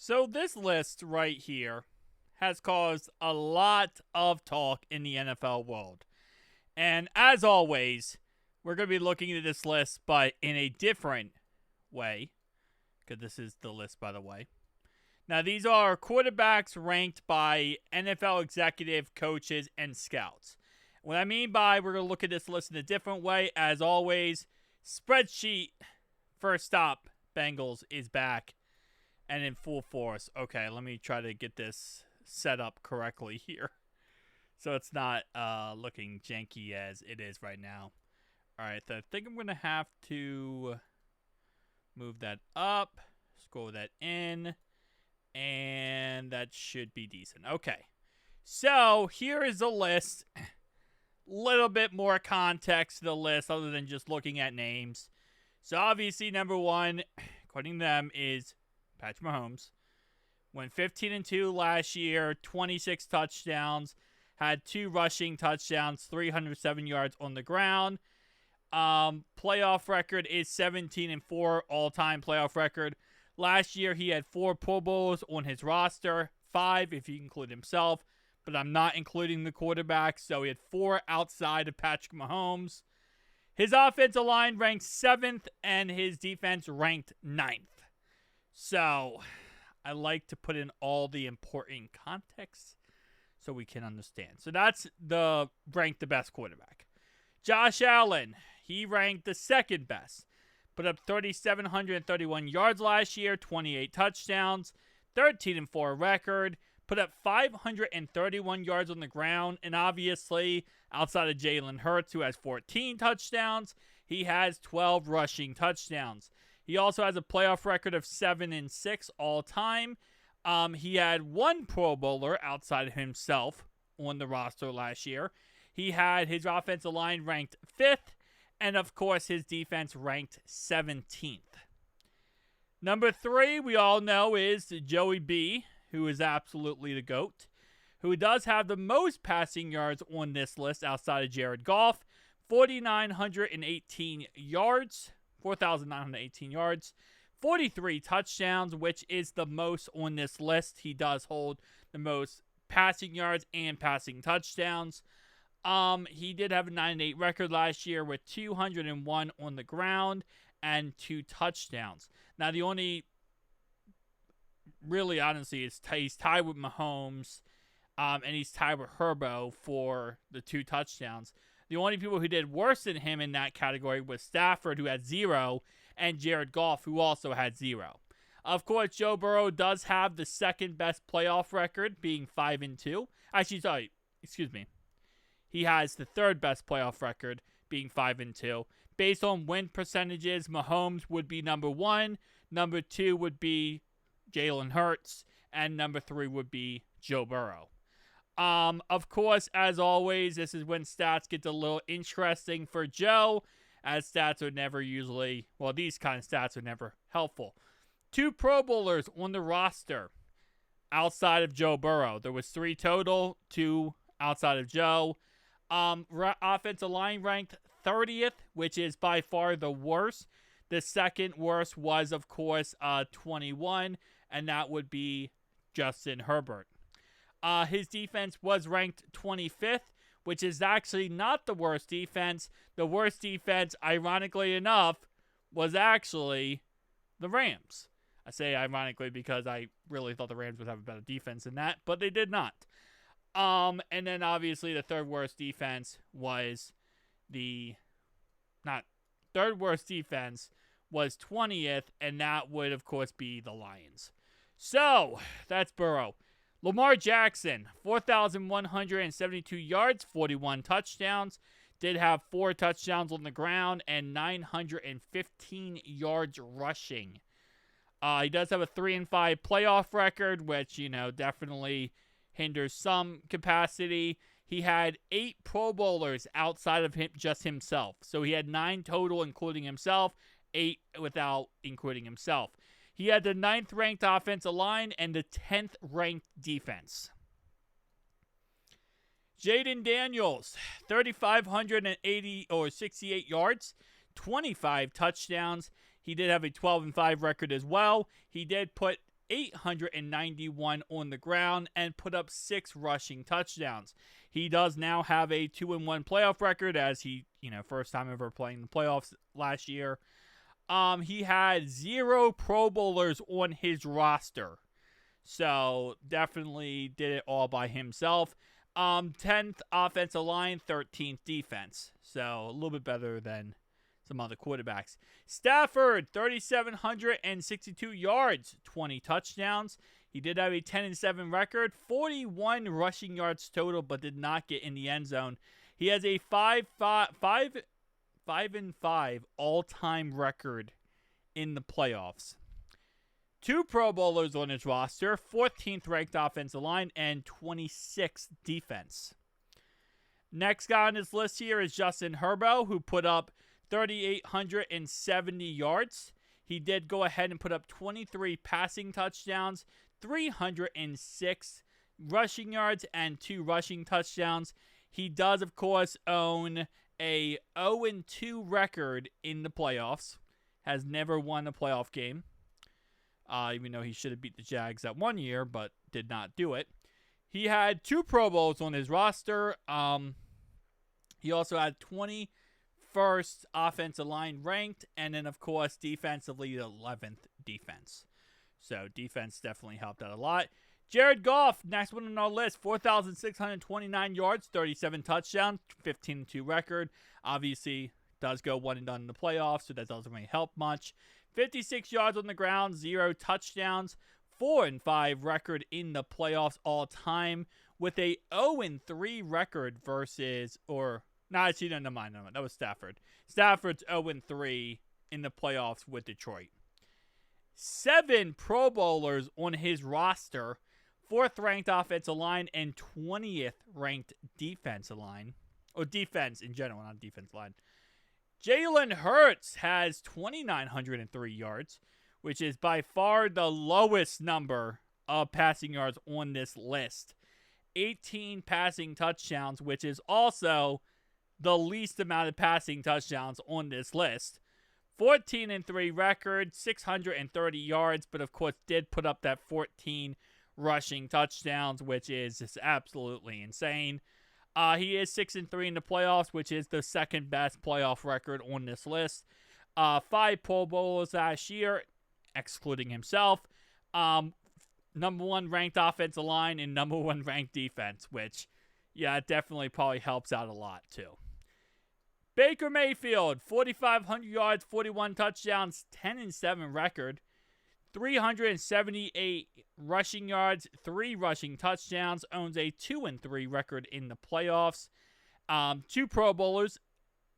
So this list right here has caused a lot of talk in the NFL world. And as always, we're going to be looking at this list, but in a different way, because this is the list, by the way. Now, these are quarterbacks ranked by NFL executive coaches and scouts. What I mean by we're going to look at this list in a different way, as always, spreadsheet first stop, Bengals is back and in full force. Okay, let me try to get this set up correctly here, so it's not looking janky as it is right now. All right, so I think I'm going to have to move that up, scroll that in, and that should be decent. Okay, so here is the list. Little bit more context to the list other than just looking at names. So obviously, number one, according to them, is Patrick Mahomes. Went 15-2 last year, 26 touchdowns, had 2 rushing touchdowns, 307 yards on the ground. Playoff record is 17-4, all-time playoff record. Last year, he had 4 Pro Bowls on his roster, 5 if you include himself, but I'm not including the quarterback, so he had 4 outside of Patrick Mahomes. His offensive line ranked 7th, and his defense ranked 9th. So, I like to put in all the important context so we can understand. So that's ranked the best quarterback. Josh Allen, he ranked the second best. Put up 3,731 yards last year, 28 touchdowns, 13-4 record. Put up 531 yards on the ground, and obviously, outside of Jalen Hurts, who has 14 touchdowns, he has 12 rushing touchdowns. He also has a playoff record of 7-6 all time. He had 1 Pro Bowler outside of himself on the roster last year. He had his offensive line ranked 5th, and of course, his defense ranked 17th. Number 3, we all know, is Joey B, who is absolutely the GOAT, who does have the most passing yards on this list outside of Jared Goff, 4,918 yards, 43 touchdowns, which is the most on this list. He does hold the most passing yards and passing touchdowns. He did have a 9-8 record last year with 201 on the ground and 2 touchdowns. Now, the only really, honestly, he's tied with Mahomes, and he's tied with Herbo for the 2 touchdowns. The only people who did worse than him in that category was Stafford, who had 0, and Jared Goff, who also had 0. Of course, Joe Burrow does have the second best playoff record, being 5-2. He has the third best playoff record, being 5-2. Based on win percentages, Mahomes would be number 1. Number 2 would be Jalen Hurts, and number 3 would be Joe Burrow. Of course, as always, this is when stats get a little interesting for Joe, as stats are never usually, these kind of stats are never helpful. 2 Pro Bowlers on the roster outside of Joe Burrow. There was 3 total, 2 outside of Joe. Offensive line ranked 30th, which is by far the worst. The second worst was, of course, 21, and that would be Justin Herbert. His defense was ranked 25th, which is actually not the worst defense. The worst defense, ironically enough, was actually the Rams. I say ironically because I really thought the Rams would have a better defense than that, but they did not. And then obviously the third worst defense was 20th, and that would, of course, be the Lions. So, that's Burrow. Lamar Jackson, 4,172 yards, 41 touchdowns. Did have 4 touchdowns on the ground and 915 yards rushing. He does have a 3-5 playoff record, which, definitely hinders some capacity. He had 8 Pro Bowlers outside of just himself. So he had 9 total, including himself, 8 without including himself. He had the 9th ranked offensive line and the 10th ranked defense. Jaden Daniels, 3,568 yards, 25 touchdowns. He did have a 12-5 record as well. He did put 891 on the ground, and put up 6 rushing touchdowns. He does now have a 2-1 playoff record, as he, first time ever playing the playoffs last year. He had 0 Pro Bowlers on his roster. So definitely did it all by himself. 10th offensive line, 13th defense. So a little bit better than some other quarterbacks. Stafford, 3,762 yards, 20 touchdowns. He did have a 10-7 record, 41 rushing yards total, but did not get in the end zone. He has a 5-5 all-time record in the playoffs. 2 Pro Bowlers on his roster, 14th ranked offensive line, and 26th defense. Next guy on his list here is Justin Herbert, who put up 3,870 yards. He did go ahead and put up 23 passing touchdowns, 306 rushing yards, and 2 rushing touchdowns. He does, of course, own a 0-2 record in the playoffs. Has never won a playoff game. Even though he should have beat the Jags that one year, but did not do it. He had 2 Pro Bowls on his roster. He also had 21st offensive line ranked, and then, of course, defensively, the 11th defense. So defense definitely helped out a lot. Jared Goff, next one on our list, 4,629 yards, 37 touchdowns, 15-2 record. Obviously, does go 1-done in the playoffs, so that doesn't really help much. 56 yards on the ground, 0 touchdowns, 4-5 record in the playoffs all time, with a 0-3 record versus, never mind, that was Stafford. Stafford's 0-3 in the playoffs with Detroit. 7 Pro Bowlers on his roster, 4th ranked offensive line, and 20th ranked defensive line, or defense in general, not defense line. Jalen Hurts has 2,903 yards, which is by far the lowest number of passing yards on this list. 18 passing touchdowns, which is also the least amount of passing touchdowns on this list. 14-3 record, 630 yards, but of course did put up that 14 rushing touchdowns, which is just absolutely insane. He is 6-3 in the playoffs, which is the second best playoff record on this list. 5 Pro Bowlers last year, excluding himself. Number 1 ranked offensive line and number 1 ranked defense, which, yeah, it definitely probably helps out a lot too. Baker Mayfield, 4,500 yards, 41 touchdowns, 10-7 record. 378 rushing yards, 3 rushing touchdowns, owns a 2-3 record in the playoffs. 2 Pro Bowlers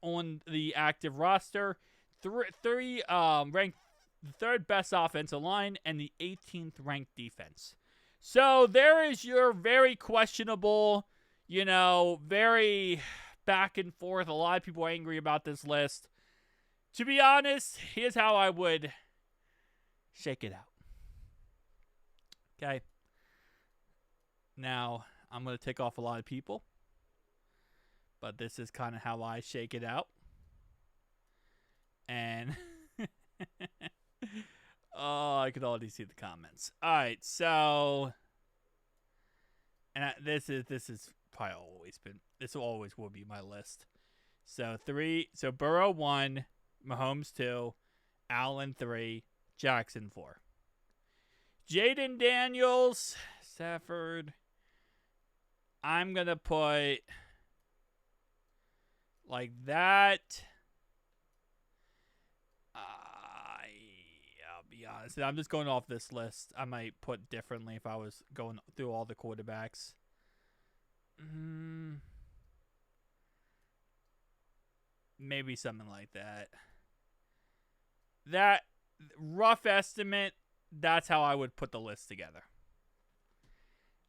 on the active roster, 3 ranked the 3rd best offensive line, and the 18th ranked defense. So there is your very questionable, very back and forth. A lot of people are angry about this list. To be honest, here's how I would shake it out. Okay. Now, I'm going to tick off a lot of people, but this is kind of how I shake it out. And oh, I could already see the comments. All right, so, and this is probably always been, this always will be my list. So Burrow 1, Mahomes 2, Allen 3, Jackson 4. Jaden Daniels, Stafford. I'm going to put like that. I'll be honest. I'm just going off this list. I might put differently if I was going through all the quarterbacks. Maybe something like that. That rough estimate, that's how I would put the list together.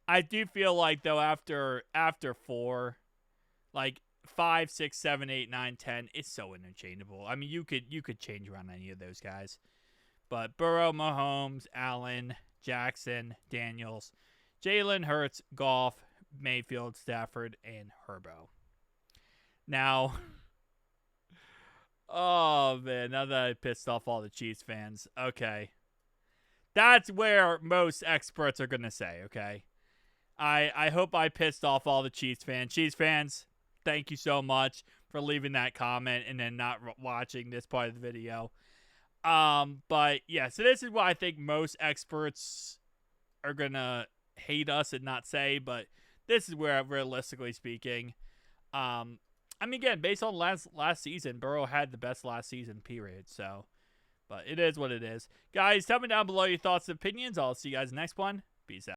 I do feel like, though, after 4, like 5, 6, 7, 8, 9, 10, it's so interchangeable. I mean, you could change around any of those guys. But Burrow, Mahomes, Allen, Jackson, Daniels, Jalen Hurts, Goff, Mayfield, Stafford, and Herbo. Now, oh man, now that I pissed off all the Chiefs fans, okay. That's where most experts are going to say, okay? I hope I pissed off all the Chiefs fans. Chiefs fans, thank you so much for leaving that comment and then not watching this part of the video. But yeah, so this is what I think most experts are going to hate us and not say, but this is where, realistically speaking, I mean, again, based on last season, Burrow had the best last season, period. So, but it is what it is. Guys, tell me down below your thoughts and opinions. I'll see you guys next one. Peace out.